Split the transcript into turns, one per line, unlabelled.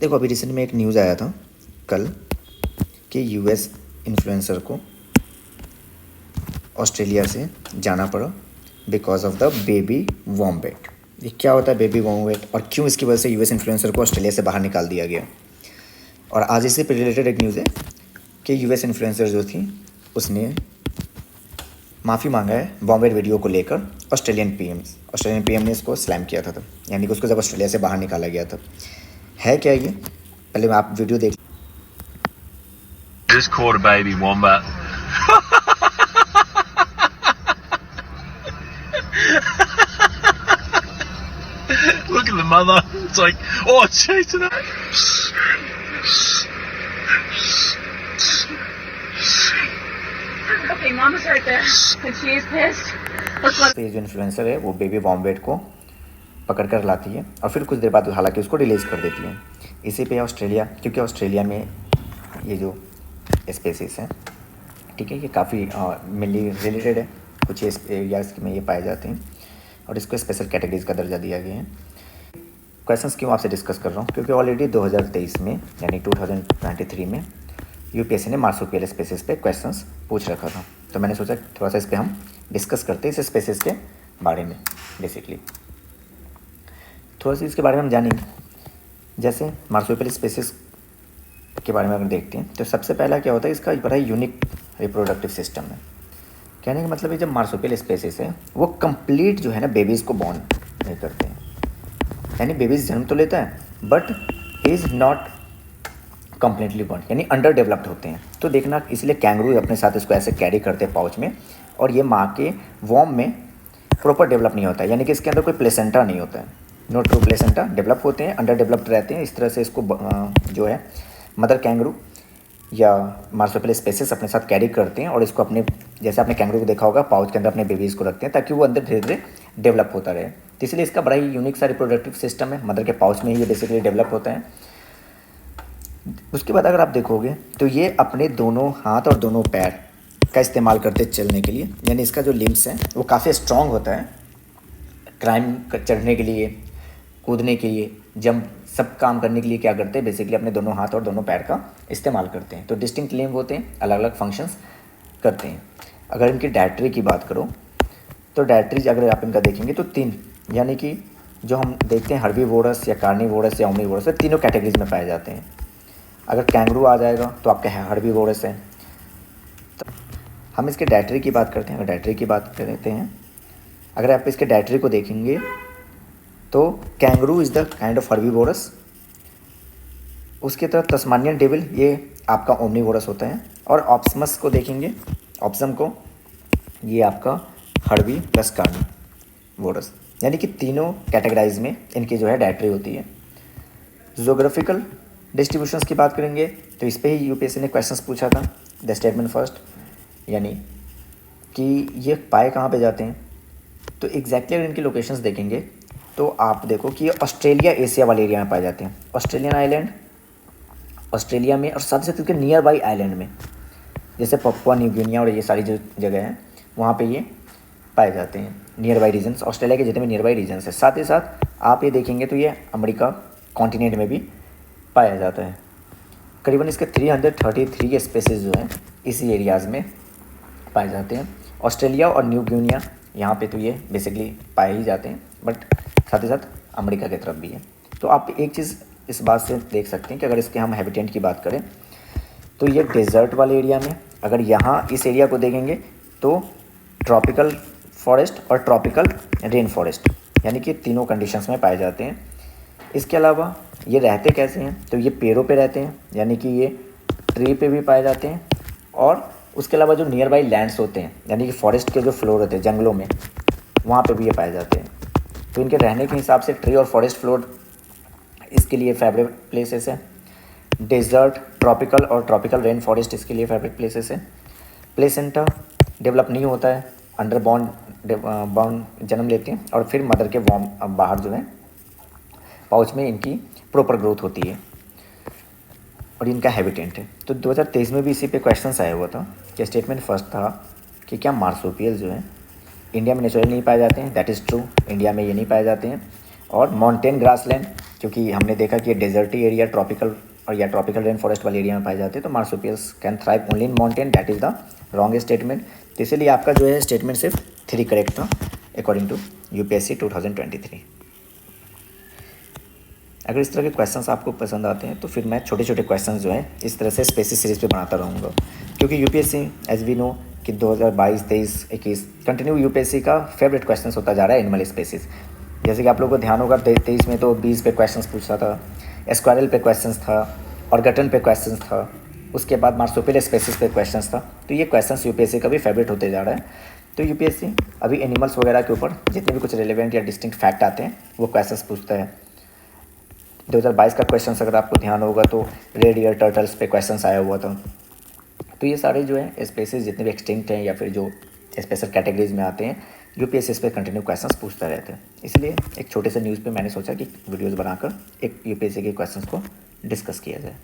देखो अभी रिसेंट में एक न्यूज़ आया था कल कि यूएस इन्फ्लुएंसर को ऑस्ट्रेलिया से जाना पड़ा because of the baby wombat. ये क्या होता है बेबी वॉम्बेट और क्यों इसकी वजह से यूएस इन्फ्लुएंसर को ऑस्ट्रेलिया से बाहर निकाल दिया गया। और आज इससे रिलेटेड एक न्यूज़ है कि यूएस इन्फ्लुएंसर जो थी उसने माफ़ी मांगा है वॉम्बेट वीडियो को लेकर ऑस्ट्रेलियन पीएम ने इसको स्लैम किया था यानी कि उसको जब ऑस्ट्रेलिया से बाहर निकाला गया था। है क्या ये, पहले आप वीडियो देख।
Just caught a baby wombat. Look at the mother. It's like, oh, chasing it.
Okay, Mama's right there, and she is pissed.
ये जो इन्फ्लुएंसर है वो बेबी वॉम्बेट को पकड़ कर लाती है और फिर कुछ देर बाद हालांकि उसको रिलीज़ कर देती है। इसी पे ऑस्ट्रेलिया, क्योंकि ऑस्ट्रेलिया में ये जो स्पेसीज हैं, ठीक है, ये काफ़ी मिली रिलेटेड है, कुछ एरियाज़ में ये पाए जाते हैं और इसको स्पेशल कैटेगरीज का दर्जा दिया गया है। क्वेश्चंस क्यों आपसे डिस्कस कर रहा हूँ, क्योंकि ऑलरेडी 2023 में यानी 2023 में यूपीएससी ने मार्सुपियल स्पेसीज पे क्वेश्चंस पूछ रखा था, तो मैंने सोचा थोड़ा सा इस पर हम डिस्कस करते हैं, इस स्पेसीज के बारे में। बेसिकली थोड़ा सा इसके बारे में हम जानेंगे। जैसे मार्सुपियल स्पेसीज के बारे में अगर देखते हैं तो सबसे पहला क्या होता है, इसका बड़ा यूनिक रिप्रोडक्टिव सिस्टम है। कहने का मतलब है जब मार्सुपियल स्पेसीज है वो कंप्लीट जो है ना बेबीज़ को बॉर्न नहीं करते हैं, यानी बेबीज़ जन्म तो लेता है but he is not completely born, यानी अंडर डेवलप्ड होते हैं। तो देखना इसलिए कैंगरू अपने साथ इसको ऐसे कैरी करते हैं पाउच में, और ये माँ के वॉर्म में प्रॉपर डेवलप नहीं होता है, यानी कि इसके अंदर कोई प्लेसेंटा नहीं होता है, नो ट्रू प्लेसेंटा। डेवलप होते हैं, अंडर डेवलप्ड रहते हैं। इस तरह से इसको जो है मदर कैंगरू या मार्सुपियल स्पेसीज अपने साथ कैरी करते हैं और इसको अपने, जैसे आपने कैंगरू को देखा होगा, पाउच के अंदर अपने बेबीज़ को रखते हैं ताकि वो अंदर धीरे धीरे डेवलप होता रहे। तो इसलिए इसका बड़ा ही यूनिक सा रिप्रोडक्टिव सिस्टम है, मदर के पाउच में ही ये बेसिकली डेवलप होता है। उसके बाद अगर आप देखोगे तो ये अपने दोनों हाथ और दोनों पैर का इस्तेमाल करते हैं चलने के लिए, यानी इसका जो लिम्स है वो काफ़ी स्ट्रॉन्ग होता है क्लाइम चढ़ने के लिए, कूदने के लिए, जंप, सब काम करने के लिए क्या करते हैं, बेसिकली अपने दोनों हाथ और दोनों पैर का इस्तेमाल करते हैं। तो डिस्टिंक्ट लिम्ब होते हैं, अलग अलग फंक्शंस करते हैं। अगर इनकी डायट्री की बात करो तो डायट्री अगर आप इनका देखेंगे तो 3, यानी कि जो हम देखते हैं हर्बीवोरस या कार्निवोरस या ओमनीवोरस, तीनों कैटेगरीज में पाए जाते हैं। अगर कैंगरू आ जाएगा तो आपका हर्बीवोरस है। तो हम इसके डायट्री की बात करते हैं। अगर डायट्री की बात करते हैं, अगर आप इसके डायट्री को देखेंगे तो kangaroo is the kind of herbivorous, उसकी तरफ तस्मानियन डेविल ये आपका ओमनीवोरस होता है, और ऑप्समस को देखेंगे, ऑप्सम को, ये आपका हर्बी प्लस कार्निवोरस, यानी कि तीनों कैटेगराइज में इनकी जो है डायट्री होती है। जोग्राफिकल डिस्ट्रीब्यूशंस की बात करेंगे तो इस पर ही यूपीएससी ने क्वेश्चंस पूछा था, द स्टेटमेंट फर्स्ट, यानी कि ये पाए कहाँ पे जाते हैं। तो एग्जैक्टली अगर इनकी लोकेशंस देखेंगे तो आप देखो कि ये ऑस्ट्रेलिया एशिया वाले एरिया में पाए जाते हैं, ऑस्ट्रेलियन आइलैंड ऑस्ट्रेलिया में, और साथ ही साथ इसके नियर बाई आइलैंड में, जैसे पपुआ न्यू गिनिया और ये सारी जो जगह हैं वहाँ पे ये पाए जाते हैं, नियर बाई रीजन्स, ऑस्ट्रेलिया के जितने भी नियर बाई रीजन्स है। साथ ही साथ आप ये देखेंगे तो ये अमेरिका कॉन्टिनेंट में भी पाया जाता है। करीबन इसके 333 स्पेसीज जो हैं इसी एरियाज़ में पाए जाते हैं। ऑस्ट्रेलिया और न्यू गिनिया यहाँ पे तो ये बेसिकली पाए ही जाते हैं, बट साथ ही साथ अमेरिका की तरफ भी है। तो आप एक चीज़ इस बात से देख सकते हैं कि अगर इसके हम हैबिटेंट की बात करें तो ये डेजर्ट वाले एरिया में, अगर यहाँ इस एरिया को देखेंगे तो ट्रॉपिकल फॉरेस्ट और ट्रॉपिकल रेन फॉरेस्ट, यानी कि तीनों कंडीशंस में पाए जाते हैं। इसके अलावा ये रहते कैसे हैं, तो ये पेड़ों पे रहते हैं, यानी कि ये ट्री पे भी पाए जाते हैं, और उसके अलावा जो नियर बाई लैंड्स होते हैं, यानी कि फॉरेस्ट के जो फ्लोर होते हैं जंगलों में, वहाँ पे भी ये पाए जाते हैं। तो इनके रहने के हिसाब से ट्री और फॉरेस्ट फ्लोर इसके लिए फेवरेट प्लेसेस है। डेजर्ट, ट्रॉपिकल और ट्रॉपिकल रेन फॉरेस्ट इसके लिए फेवरेट प्लेसेस है। प्लेसेंटा डेवलप नहीं होता है, अंडर बॉर्न जन्म लेते हैं और फिर मदर के वॉर्म बाहर जो है पाउच में इनकी प्रॉपर ग्रोथ होती है और इनका हैबिटेंट है। तो 2023 में भी इसी पे क्वेश्चंस आया हुआ था कि स्टेटमेंट फर्स्ट था कि क्या मार्सुपियल जो है इंडिया में नेचुरली नहीं पाए जाते हैं। दैट इज़ ट्रू, इंडिया में ये नहीं पाए जाते हैं। और माउंटेन ग्रासलैंड, क्योंकि हमने देखा कि ये डेजर्टी एरिया ट्रॉपिकल और या ट्रॉपिकल रेन फॉरेस्ट वाले एरिया में पाए जाते हैं, तो marsupials can thrive only in mountain, that is the wrong statement. तो इसीलिए आपका जो है स्टेटमेंट सिर्फ 3 करेक्ट था अकॉर्डिंग टू यूपीएससी 2023। अगर इस तरह के क्वेश्चंस आपको पसंद आते हैं तो फिर मैं छोटे छोटे क्वेश्चंस जो है इस तरह से स्पेसिस सीरीज़ पे बनाता रहूँगा, क्योंकि यूपीएससी एज वी नो कि 2022, 23, 21 कंटिन्यू यूपीएससी का फेवरेट क्वेश्चंस होता जा रहा है एनिमल स्पेसिस। जैसे कि आप लोगों को ध्यान होगा 23 में तो बीज पे क्वेश्चंस पूछता था, स्क्वायरल पे क्वेश्चंस था, ऑर्गेटन पे क्वेश्चंस था, उसके बाद मार्सुपियल स्पेसिस पे क्वेश्चंस था। तो ये क्वेश्चंस यूपीएससी का भी फेवरेट होते जा रहा है। तो यूपीएससी अभी एनिमल्स वगैरह के ऊपर जितने भी कुछ रिलेवेंट या डिस्टिंक्ट फैक्ट आते हैं वो क्वेश्चंस पूछता है। 2022 का क्वेश्चन अगर आपको ध्यान होगा तो रेड ईयर टर्टल्स पे क्वेश्चंस आया हुआ था। तो ये सारे जो है स्पेसीज जितने भी एक्सटिंक्ट हैं या फिर जो स्पेशल कैटेगरीज में आते हैं, यूपीएससी इस पर कंटिन्यू क्वेश्चंस पूछता रहता है। इसलिए एक छोटे से न्यूज़ पे मैंने सोचा कि वीडियोज़ बनाकर एक यूपीएससी के क्वेश्चंस को डिस्कस किया जाए।